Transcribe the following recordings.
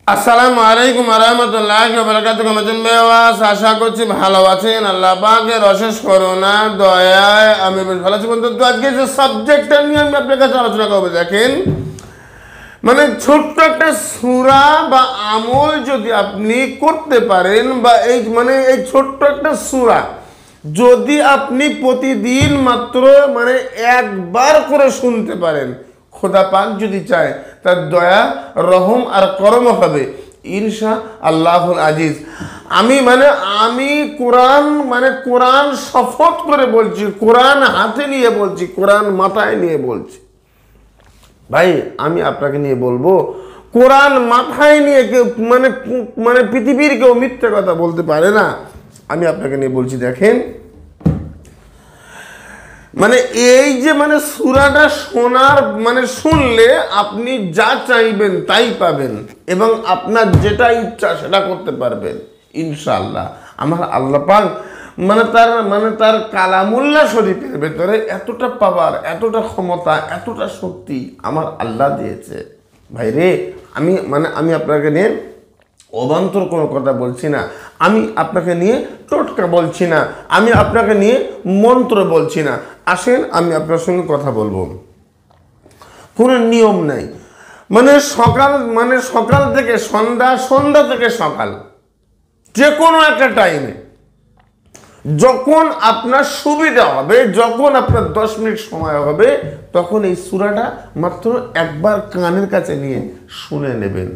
আসসালামু আলাইকুম ওয়া রাহমাতুল্লাহি ওয়া বারাকাতুহু। কেমন বেওয়াস, আশা করছি ভালো আছেন। আল্লাহ পাকের অশেষ করুণা দয়ায় আমি বেশ ভালো আছি। বন্ধু, তো আজকে যে সাবজেক্টটা নিয়ে আমি আপনার কাছে আলোচনা করবো, দেখেন, মানে ছোট্ট একটা সূরা বা আমল যদি আপনি করতে পারেন, বা এই ছোট্ট একটা সূরা যদি আপনি প্রতিদিন মাত্র একবার করে শুনতে পারেন, খোদা পাক যদি চায় তার দয়া রহম আর করম হবে ইনশা আল্লাহুল আজিজ। আমি কোরআন শপথ করে বলছি, কোরআন হাতে নিয়ে বলছি, কোরআন মাথায় নিয়ে বলছি। ভাই, আমি আপনাকে নিয়ে বলবো, কোরআন মাথায় নিয়ে কেউ পৃথিবীর কেউ মিথ্যে কথা বলতে পারে না। আমি আপনাকে নিয়ে বলছি, দেখেন, এই যে সূরাটা শুনলে আপনি যা চাইবেন তাই পাবেন, এবং আপনার যেটা ইচ্ছা সেটা করতে পারবেন ইনশাআল্লাহ। আমার আল্লাহ পাক তার কালামুল্লাহ শরীফের ভেতরে এতটা পাওয়ার, এতটা ক্ষমতা, এতটা শক্তি আমার আল্লাহ দিয়েছে। ভাই রে, আমি আপনাকে নিয়ে অবান্তর কোনো কথা বলছি না, আমি আপনাকে নিয়ে টোটকা বলছি না, আমি আপনাকে নিয়ে মন্ত্র বলছি না। আসেন আমি আপনার সঙ্গে কথা বলবো। কোনো নিয়ম নাই, সকাল থেকে সন্ধ্যা, সন্ধ্যা থেকে সকাল, যে কোনো একটা টাইমে যখন আপনার সুবিধা হবে, যখন আপনার 10 মিনিট সময় হবে, তখন এই সূরাটা মাত্র একবার কানের কাছে নিয়ে শুনে নেবেন।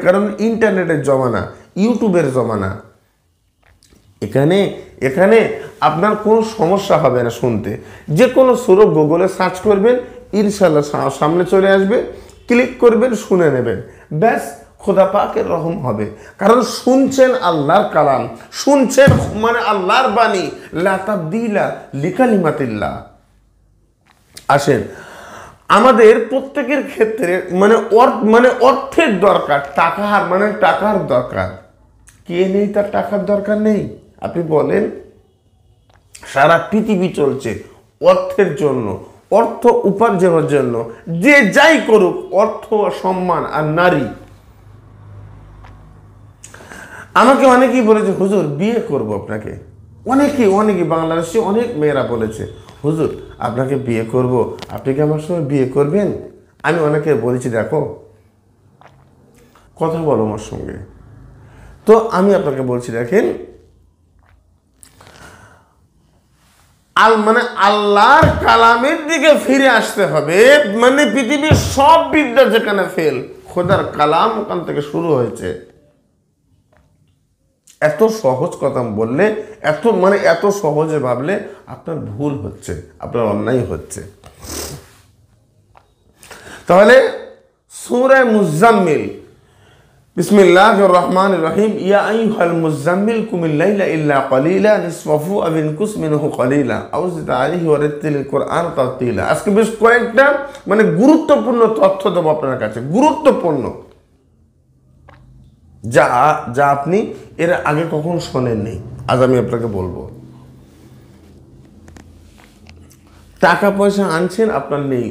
কারণ ইন্টারনেটের জমানা, ইউটিউবের জমানা, এখানে আপনার কোনো সমস্যা হবে না শুনতে। যে কোনো সূরা গুগলে সার্চ করবেন, ইনশাআল্লাহ সামনে চলে আসবে, ক্লিক করবেন, শুনে নেবেন, ব্যাস, খোদা পাকের রহম হবে। কারণ শুনছেন আল্লাহর কালাম, শুনছেন আল্লাহর বাণী, লা তাবদীলা লিকালিমাতিল্লাহ। আসেন, আমাদের প্রত্যেকের ক্ষেত্রে অর্থের দরকার, টাকার দরকার। কে নেই তার টাকার দরকার নেই? আপনি বলেন, সারা পৃথিবী চলছে অর্থের জন্য, অর্থ উপার্জনের জন্য। যে যাই করুক, অর্থ, সম্মান আর নারী। আমাকে অনেকেই বলেছে, হুজুর বিয়ে করব আপনাকে। অনেকেই বাংলাদেশে অনেক মেয়েরা বলেছে, হুজুর আপনাকে বিয়ে করব, আপনি কি আমার সঙ্গে বিয়ে করবেন? আমি অনেকে বলেছি, দেখো, কথা বলো আমার সঙ্গে। তো আমি আপনাকে বলছি, দেখেন, আল্লাহর কালামের দিকে ফিরে আসতে হবে। পৃথিবীর সব বিদ্যা যেখানে ফেল, খোদার কালাম ওখান থেকে শুরু হয়েছে। এত সহজ কথা বললে, এত সহজে ভাবলে আপনার ভুল হচ্ছে, আপনার অন্যায় হচ্ছে। তাহলে সূরা মুজাম্মিল, বিসমিল্লাহির রহমানির রহিম, ইয়া আইয়ুহাল মুজাম্মিল কুমিল লাইলা ইল্লা কালিলা নিসফাহু আও ইনকুস মিনহু কালিলা আও জিদ আলাইহি ওয়া রাত্তিলিল কুরআন তারতিলা। আজকে বেশ কয়েকটা গুরুত্বপূর্ণ তথ্য দেবো আপনার কাছে, গুরুত্বপূর্ণ, যা আপনি এর আগে কখনো শোনেননি। আজ আমি আপনাকে বলবো। টাকা পয়সা আনছেন, আপনার নেই,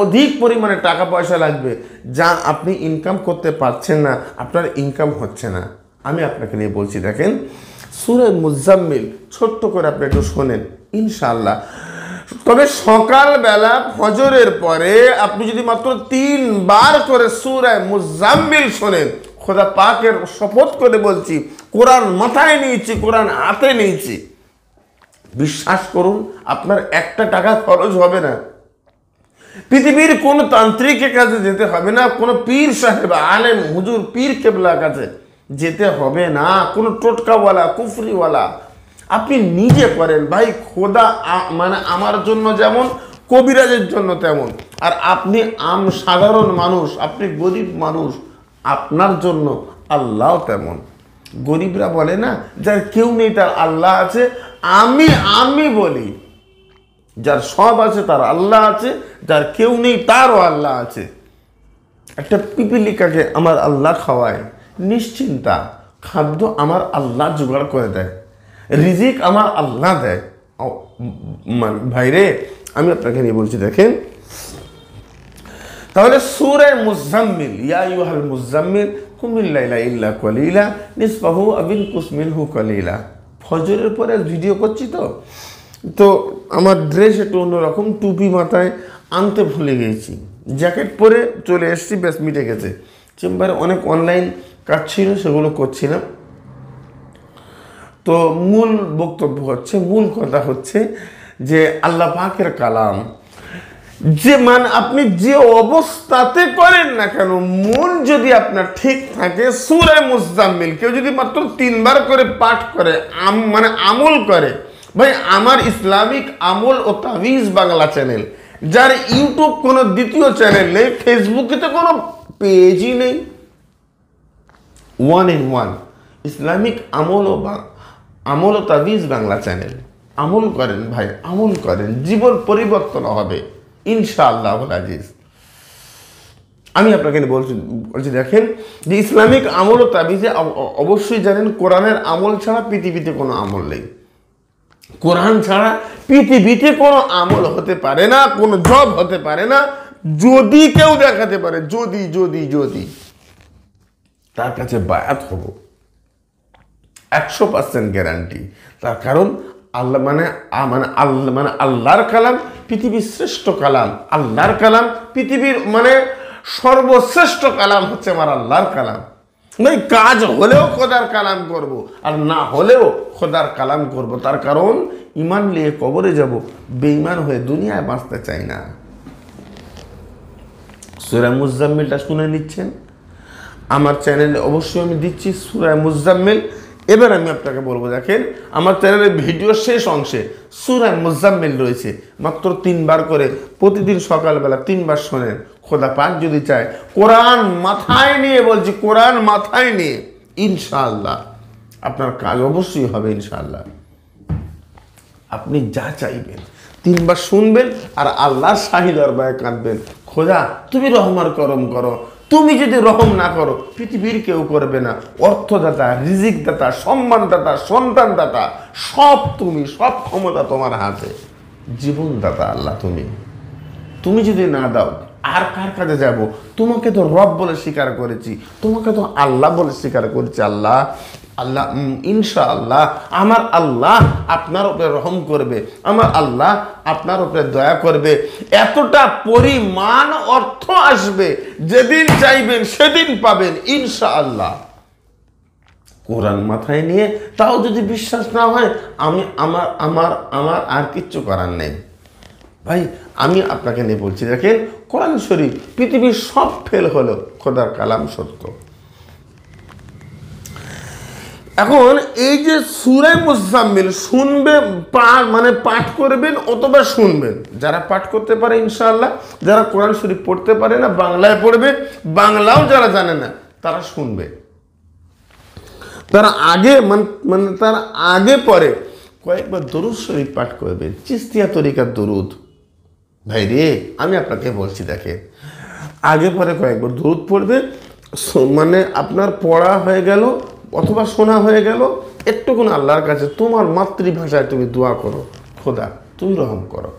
অধিক পরিমাণে টাকা পয়সা লাগবে, যা আপনি ইনকাম করতে পারছেন না, আপনার ইনকাম হচ্ছে না। আমি আপনাকে নিয়ে বলছি, দেখেন, সূরা মুজাম্মিল, ছোট্ট করে আপনি একটু শোনেন ইনশাআল্লাহ। তবে সকালবেলা ফজরের পরে আপনি যদি মাত্র 3 বার করে সূরা মুজাম্মিল শোনেন, খোদা পাকের শপথ করে বলছি, কোরআন মাথায় নিয়েছি, কোরআন হাতে নিয়েছি, বিশ্বাস করুন, আপনার একটা টাকা খরচ হবে না। পৃথিবীর কোন তান্ত্রিকের কাছে যেতে হবে না, কোন পীর সাহেব, আলেম, হুজুর, পীর কেবলার কাছে যেতে হবে না, কোন টোটকাওয়ালা, কুফরিওয়ালা। আপনি নিজে করেন। ভাই, খোদা আমার জন্য যেমন, কবিরাজের জন্য তেমন। আর আপনি সাধারণ মানুষ, আপনি গরিব মানুষ, আপনার জন্য আল্লাহ তেমন। গরিবরা বলে না, যার কেউ নেই তার আল্লাহ আছে। আমি বলি, যার সব আছে তার আল্লাহ আছে, যার কেউ নেই তারও আল্লাহ আছে। একটা পিপিলিকাকে আমার আল্লাহ খাওয়ায়, নিশ্চিন্তা খাদ্য আমার আল্লাহ জোগাড় করে দেয়, রিজিক আমার আল্লাহ দেয়। ভাইরে, আমি আপনাকে নিয়ে বলছি, দেখেন, তাহলে সূরা মুজাম্মিল, ইয়া আইয়ুহাল মুজাম্মিল কুমিল লাইলা ইল্লা কলিলা নিসফাহু আও ইনকুস মিনহু কলিলা। ফজরের পরে ভিডিও করছি তো আমার ড্রেস একটু অন্যরকম, টুপি মাথায় আনতে ভুলে গিয়েছি, জ্যাকেট পরে চলে এসেছি, ব্যাস মিটে গেছে। চেম্বারে অনেক অনলাইন কাজ ছিল, সেগুলো করছিলাম। তো মূল বক্তব্য হচ্ছে, মূল কথা হচ্ছে যে আল্লাহ পাকের কালাম যে মানে আপনি যে অবস্থাতে করেন না কেন, মন যদি আপনার ঠিক থাকে, সূরা মুজাম্মিল কেউ যদি মাত্র 3 বার করে পাঠ করে, মানে আমল করে, ভাই আমার ইসলামিক আমল ও তাবিজ বাংলা চ্যানেল, যার ইউটিউব কোনো দ্বিতীয় চ্যানেল নেই, ফেসবুকে তো কোনো পেজই নেই, 1 in 1 ইসলামিক আমল ও তাবিজ বাংলা চ্যানেল। আমল করেন ভাই, আমল করেন, জীবন পরিবর্তন হবে ইনশাআল্লাহুল আজিজ। আমি আপনাকে বলছি দেখেন যে ইসলামিক আমল ও তাবিজে অবশ্যই জানেন কোরআনের আমল ছাড়া পৃথিবীতে কোনো আমল নেই। কোরআন ছাড়া পৃথিবীতে কোনো আমল হতে পারে না, কোনো জব হতে পারে না। যদি কেউ দেখাতে পারে, যদি তার কাছে বায়াত হব, 100% গ্যারান্টি। তার কারণ আল্লাহ আল্লাহর কালাম পৃথিবীর শ্রেষ্ঠ কালাম, আল্লাহর কালাম পৃথিবীর সর্বশ্রেষ্ঠ কালাম হচ্ছে আমার আল্লাহর কালাম। ভাই কাজ হলেও খোদার কালাম করব, আর না হলেও খোদার কালাম করব। তার কারণ ইমান নিয়ে কবরে যাব, বেঈমান হয়ে দুনিয়ায় বাঁচতে চাই না। সূরা মুজাম্মিলটা শুনে নিচ্ছেন, আমার চ্যানেলে অবশ্যই আমি দিচ্ছি সূরা মুজাম্মিল। এবার আমি আপনাকে বলবো, দেখেন আমার চ্যানেলের ভিডিও শেষ অংশে সূরা মুজাম্মিল রয়েছে, মাত্র 3 বার করে প্রতিদিন সকালবেলা 3 বার শোনেন। খোদা পাক যদি চায়, কোরআন মাথায় নিয়ে বলছি, কোরআন মাথায় নিয়ে ইনশাআল্লাহ আপনার কাজ অবশ্যই হবে ইনশাআল্লাহ। আপনি যা চাইবেন 3 বার শুনবেন আর আল্লাহর শাহী দরবারে কাঁদবেন, খোদা তুমি রহম আর করম করো। তুমি যদি রহম না করো, পৃথিবীর কেউ করবে না। অর্থদাতা, রিজিক দাতা, সম্মানদাতা, সন্তানদাতা, সব তুমি, সব ক্ষমতা তোমার হাতে। জীবনদাতা আল্লাহ তুমি যদি না দাও আর কার কাছে যাব? তোমাকে তো রব বলে স্বীকার করেছি, তোমাকে তো আল্লাহ বলে স্বীকার করেছি। আল্লাহ ইনশাআল্লাহ আমার আল্লাহ আপনার উপরে রহম করবে, আমার আল্লাহ আপনার উপরে দয়া করবে। এতটা পরিমাণ অর্থ আসবে, যেদিন চাইবেন সেদিন পাবেন ইনশাআল্লাহ। কোরআন মাথায় নিয়ে তাও যদি বিশ্বাস না হয়, আমার আর কিচ্ছু করার নেই। ভাই আমি আপনাকে নিয়ে বলছি, দেখেন কোরআন শরীফ পৃথিবীর সব ফেল হলো, খোদার কালাম সত্য। এখন এই যে সূরা মুজাম্মিল শুনবে, পাঠ করবেন অথবা শুনবেন। যারা পাঠ করতে পারে ইনশাআল্লাহ, যারা কোরআন শরীফ পড়তে পারে না বাংলায় পড়বে, বাংলাও যারা জানে না তারা শুনবে। তারা আগে পরে কয়েকবার দরুদ শরীফ পাঠ করবে, চিস্তিয়া তরিকার দরুদ। ভাই রে আমি আপনাকে বলছি, দেখে আগে পরে কয়েকবার দরুদ পড়বে, আপনার পড়া হয়ে গেল অথবা শোনা হয়ে গেল, একটুকুন আল্লাহর কাছে তোমার মাতৃভাষায় তুমি দোয়া করো, খোদা তুমি রহম করো।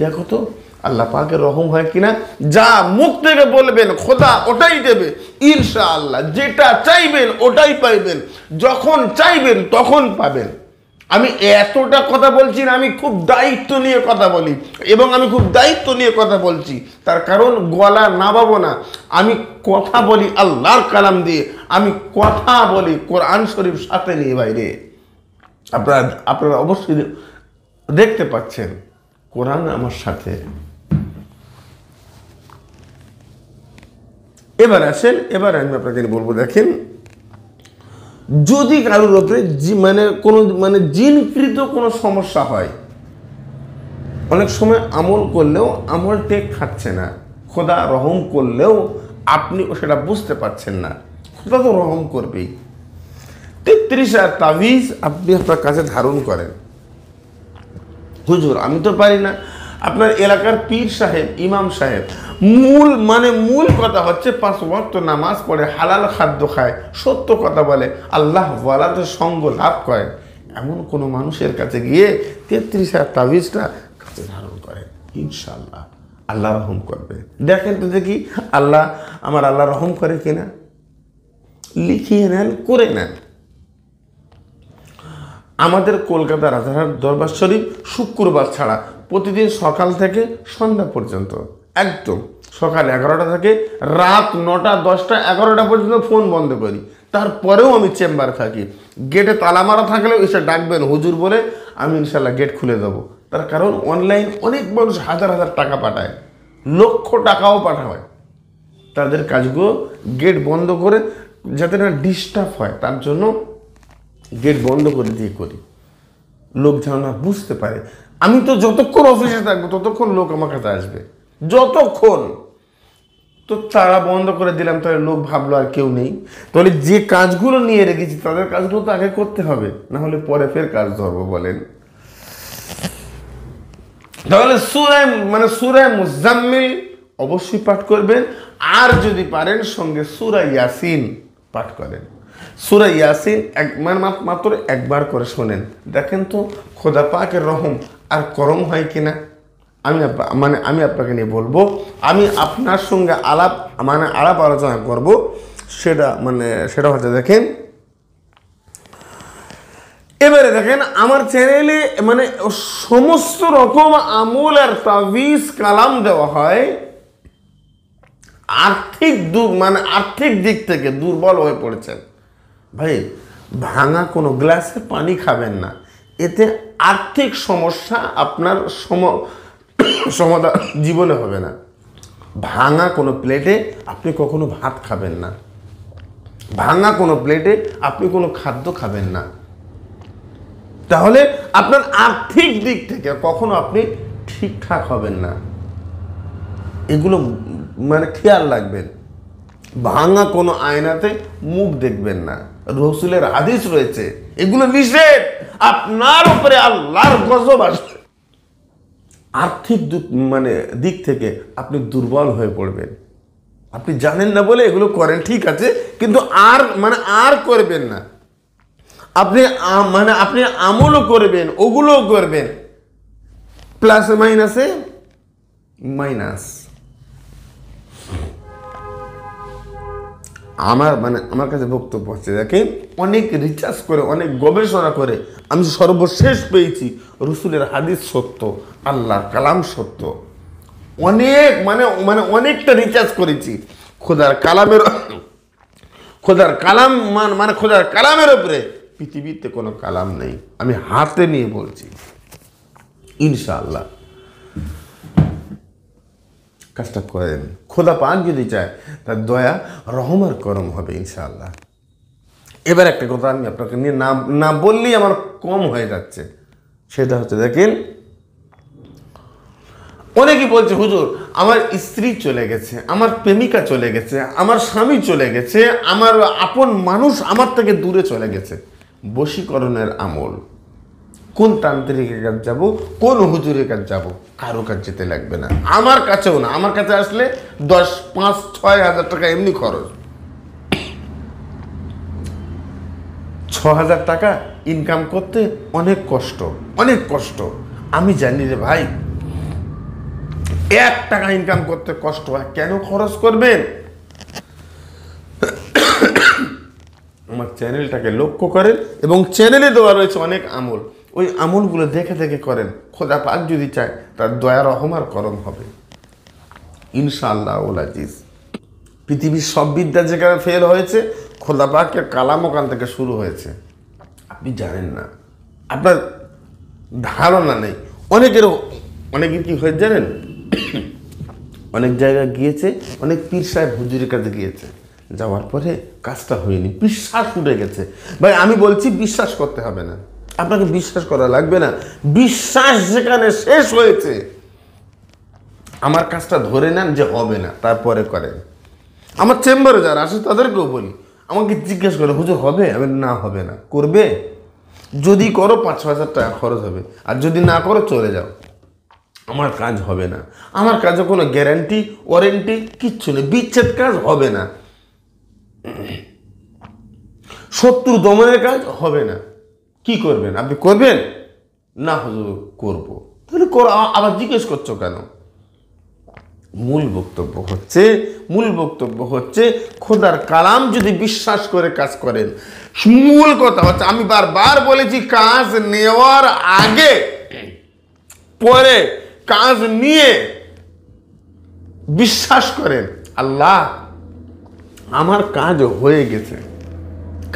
দেখো তো আল্লাহ পাকের রহম হয় কিনা। যা মুখ থেকে বলবেন খোদা ওটাই দেবে ইনশাআল্লাহ। যেটা চাইবেন ওটাই পাইবেন, যখন চাইবেন তখন পাবেন। আমি এতটা কথা বলছি না, আমি খুব দায়িত্ব নিয়ে কথা বলি, এবং আমি খুব দায়িত্ব নিয়ে কথা বলছি। তার কারণ গলা নামাবো না, আমি কথা বলি আল্লাহর কালাম দিয়ে, আমি কথা বলি কোরআন শরীফ সাথে নিয়ে। বাইরে আপনারা অবশ্যই দেখতে পাচ্ছেন কোরআন আমার সাথে। এবার আসেন, এবার আমি আপনাকে বলবো, দেখেন যদি কারোর উপরে জিনকৃত কোনো সমস্যা হয়, অনেক সময় আমল করলেও আমল টেক খাচ্ছে না, খোদা রহম করলেও আপনি সেটা বুঝতে পারছেন না, খোদা তো রহম করবেই। 33 তাবিজ আপনি আপনার কাছে ধারণ করেন, হুজুর আমি তো পারি না। আপনার এলাকার পীর সাহেব, ইমাম সাহেব, মূল কথা হচ্ছে 5 ওয়াক্ত নামাজ পড়ে, হালাল খাদ্য খায়, সত্য কথা বলে, আল্লাহ ওয়ালাদের সঙ্গ লাভ করে, এমন কোনো মানুষের কাছে গিয়ে 33 তাবিজটা কাছে ধারণ করেন, ইনশাআল্লাহ আল্লাহ রহম করবে। দেখেন তো দেখি আমার আল্লাহ রহম করে কিনা। লিখিয়ে নেন, করে নেন। আমাদের কলকাতা রাজারহাট দরবার শরীফ শুক্রবার ছাড়া প্রতিদিন সকাল থেকে সন্ধ্যা পর্যন্ত, একদম সকাল 11টা থেকে রাত 9টা 10টা 11টা পর্যন্ত ফোন বন্ধ করি। তারপরেও আমি চেম্বারে থাকি। গেটে তালা মারা থাকলেও এসে ডাকবেন হুজুর বলে, আমি ইনশাল্লাহ গেট খুলে দেবো। তার কারণ অনলাইন অনেক মানুষ হাজার হাজার টাকা পাঠায়, লক্ষ টাকাও পাঠায়। তাদের কাজগুলো গেট বন্ধ করে যাতে না ডিস্টার্ব হয়, তার জন্য গেট বন্ধ করে দিয়ে করি, লোক যেন না বুঝতে পারে। আমি তো যতক্ষণ অফিসে থাকবো ততক্ষণ লোক আমার কাছে আসবে, যতক্ষণ। তো তারা বন্ধ করে দিলাম, তাহলে লোক ভাবলো আর কেউ নেই। তাহলে যে কাজগুলো নিয়ে রেখেছি তাদের কাজগুলো তো আগে করতে হবে, না হলে পরে ফের কাজ ধরবো বলেন। তাহলে সূরা মুজাম্মিল অবশ্যই পাঠ করবেন। আর যদি পারেন সঙ্গে সূরা ইয়াসিন পাঠ করেন। সূরা ইয়াসিন মাত্র একবার করে শোনেন, দেখেন তো খোদা পাকের রহম আর করম হয় কিনা। আমি আপনাকে নিয়ে বলবো, আমি আপনার সঙ্গে আলাপ আলোচনা করব। সেটা হচ্ছে, দেখেন এবারে দেখেন আমার চ্যানেলে সমস্ত রকম আমল আর তাবিজ কালাম দেওয়া হয়। আর্থিক দিক থেকে দুর্বল হয়ে পড়েছেন ভাই, ভাঙা কোনো গ্লাসে পানি খাবেন না, এতে আর্থিক সমস্যা আপনার সমাধান জীবনে হবে না। ভাঙা কোনো প্লেটে আপনি কখনো ভাত খাবেন না, ভাঙা কোনো প্লেটে আপনি কোনো খাদ্য খাবেন না, তাহলে আপনার আর্থিক দিক থেকে কখনো আপনি ঠিকঠাক হবেন না। এগুলো খেয়াল রাখবেন। ভাঙা কোনো আয়নাতে মুখ দেখবেন না, রসুলের হাদিস রয়েছে, এগুলো নিষেধ। আপনার উপরে আল্লাহর গজব আসবে। আর্থিক দিক থেকে আপনি দুর্বল হয়ে পড়বেন। আপনি জানেন না বলে এগুলো করেন, ঠিক আছে, কিন্তু আর করবেন না। আপনি আমলও করবেন, ওগুলোও করবেন, প্লাস মাইনাসে মাইনাস। আমার কাছে বক্তব্য হচ্ছে, দেখেন অনেক রিসার্চ করে, অনেক গবেষণা করে আমি সর্বশেষ পেয়েছি রসুলের হাদিস সত্য, আল্লাহর কালাম সত্য। অনেকটা রিসার্চ করেছি। খোদার কালামের উপরে পৃথিবীতে কোনো কালাম নেই, আমি হাতে নিয়ে বলছি। ইনশাআল্লাহ কাজটা করেন, খোদা পাক যদি চায় তার দয়া রহম আর করম হবে ইনশাআল্লাহ। এবার একটা কথা আমি আপনাকে নিয়ে না বললেই আমার কম হয়ে যাচ্ছে, সেটা হচ্ছে, দেখেন অনেকেই বলছে হুজুর আমার স্ত্রী চলে গেছে, আমার প্রেমিকা চলে গেছে, আমার স্বামী চলে গেছে, আমার আপন মানুষ আমার থেকে দূরে চলে গেছে। বশীকরণের আমল, কোন তান্ত্রিকের কাছে যাব, কোন হুজুরের কাছে যাব, কারো কাছে যেতে লাগবে না, আমার কাছেও না। আমার কাছে আসলে 10, 5, 6 হাজার টাকা এমনি খরচ, 6,000 টাকা ইনকাম করতে অনেক কষ্ট। আমি জানি রে ভাই, 1 টাকা ইনকাম করতে কষ্ট হয়, কেন খরচ করবেন? আমার চ্যানেলটাকে লক্ষ্য করেন, এবং চ্যানেলে দেওয়া রয়েছে অনেক আমল, ওই আমলগুলো দেখে দেখে করেন। খোদা পাক যদি চায় তার দয়া রহম আর করম হবে ইনশাআল্লাহ আজিজ। পৃথিবীর সব বিদ্যা যেখানে ফেল হয়েছে, খোদা পাকের কালাম ওখান থেকে শুরু হয়েছে। আপনি জানেন না, আপনার ধারণা নেই। অনেকের কি হয়ে জানেন, অনেক জায়গায় গিয়েছে, অনেক পীর সাহেব হুজুরের কাছে গিয়েছে, যাওয়ার পরে কাজটা হয়নি, বিশ্বাস উঠে গেছে। ভাই আমি বলছি বিশ্বাস করতে হবে না, আপনাকে বিশ্বাস করা লাগবে না। বিশ্বাস যেখানে শেষ হয়েছে, আমার কাজটা ধরে নেন যে হবে না, তারপরে করেন। আমার চেম্বারে যারা আসে তাদেরকেও বলি, আমাকে জিজ্ঞেস করে হুজুর হবে? আমি না হবে না। করবে? যদি করো 5-6 হাজার টাকা খরচ হবে, আর যদি না করো চলে যাও, আমার কাজ হবে না। আমার কাজে কোনো গ্যারান্টি ওয়ারেন্টি কিচ্ছু নেই, বিচ্ছেদ কাজ হবে না, শত্রু দমনের কাজ হবে না। কি করবেন আপনি? করবেন না হুজুর করবো, তাহলে আবার জিজ্ঞেস করছো কেন? মূল বক্তব্য হচ্ছে খোদার কালাম যদি বিশ্বাস করে কাজ করেন, মূল কথা হচ্ছে, আমি বারবার বলেছি, কাজ নেওয়ার আগে পরে কাজ নিয়ে বিশ্বাস করেন আল্লাহ আমার কাজ হয়ে গেছে,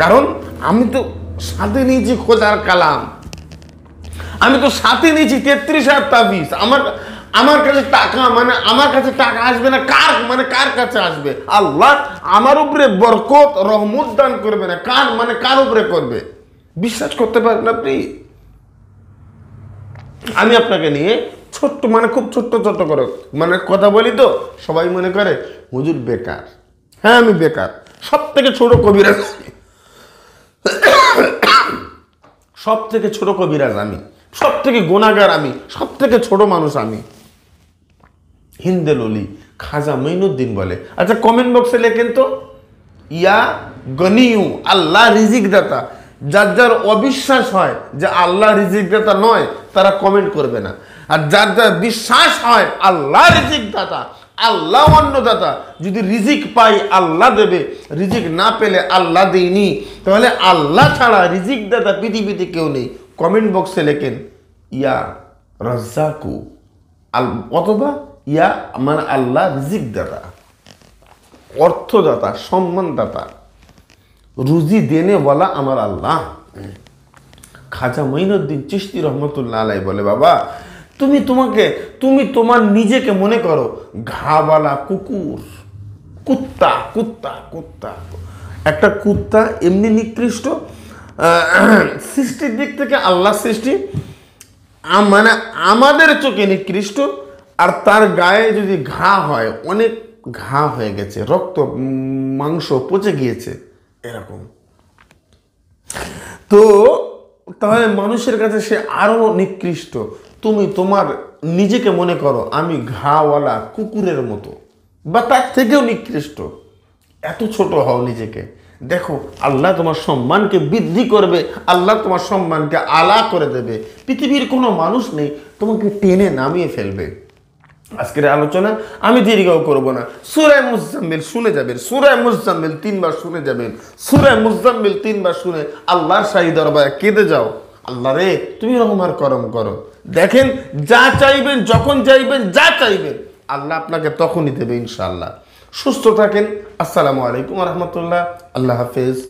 কারণ আমি তো সাথে নিয়েছি খোদার কালাম, আমি তো সাথে নিয়েছি 33,000 তাবিজ। আমার কাছে টাকা, মানে আমার কাছে টাকা আসবে না, কার কাছে আসবে? আল্লাহ আমার উপরে বরকত রহমত দান করবে না, কার উপরে করবে? বিশ্বাস করতে পারেন আপনি? আমি আপনাকে নিয়ে ছোট্ট, খুব ছোট্ট করে কথা বলি, তো সবাই মনে করে হুজুর বেকার। হ্যাঁ, আমি বেকার, সব থেকে ছোট কবিরাজ, সব থেকে ছোট কবিরাজ আমি, সব থেকে গুনাহগার আমি, সব থেকে ছোট মানুষ আমি। হিন্দেল অলি খাজা মঈনুদ্দিন বলে। আচ্ছা, কমেন্ট বক্সে লেখেন তো, ইয়া গনিউ, আল্লাহ রিজিক দাতা। যার অবিশ্বাস হয় যে আল্লাহ রিজিক দাতা নয়, তারা কমেন্ট করবে না। আর যার বিশ্বাস হয় আল্লাহ রিজিক দাতা, আল্লাহ অন্নদাতা, যদি রিজিক পাই আল্লাহ দেবে, রিজিক না পেলে আল্লাহ দেয়নি, তাহলে আল্লাহ ছাড়া রিজিক দাতা পৃথিবীতে কেউ নেই। কমেন্ট বক্সে লেখেন ইয়া রাজ্জাকু, অথবা ইয়া আল্লাহ রিজিক দাতা, অর্থদাতা, সম্মানদাতা, রুজি দেনে বলা আমার আল্লাহ। খাজা মঈনুদ্দিন চিশতি রহমতুল্লাহ আলাইহি বলে, বাবা তুমি তোমার নিজেকে মনে করো ঘাওয়ালা কুকুর, কুত্তা। একটা কুত্তা এমনি নিকৃষ্ট, সৃষ্টির দিক থেকে আল্লাহ সৃষ্টি, আমাদের চোখে নিকৃষ্ট, আর তার গায়ে যদি ঘা হয়, অনেক ঘা হয়ে গেছে, রক্ত মাংস পচে গিয়েছে, এরকম। তো তাহলে মানুষের কাছে সে আরো নিকৃষ্ট। তুমি তোমার নিজেকে মনে করো আমি ঘাওয়ালা কুকুরের মতো, বা তার থেকেও নিকৃষ্ট। এত ছোট হও নিজেকে। দেখো আল্লাহ তোমার সম্মানকে বৃদ্ধি করবে, আল্লাহ তোমার সম্মানকে আলা করে দেবে। পৃথিবীর কোনো মানুষ নেই তোমাকে টেনে নামিয়ে ফেলবে। আজকের আলোচনা আমি দীর্ঘ করব না। সূরা মুজাম্মিল শুনে যাবেন, সূরা মুজাম্মিল 3 বার শুনে যাবেন, সূরা মুজাম্মিল 3 বার শুনে আল্লাহর শাহী দরবারে কেঁদে যাও, আল্লাহ রে তুমি রহম আর করম করো। দেখেন যা চাইবেন, যখন চাইবেন, যা চাইবেন, আল্লাহ আপনাকে তখনই দেবে ইনশাআল্লাহ। সুস্থ থাকেন। আসসালামু আলাইকুম ওয়া রাহমাতুল্লাহ। আল্লাহ হাফেজ।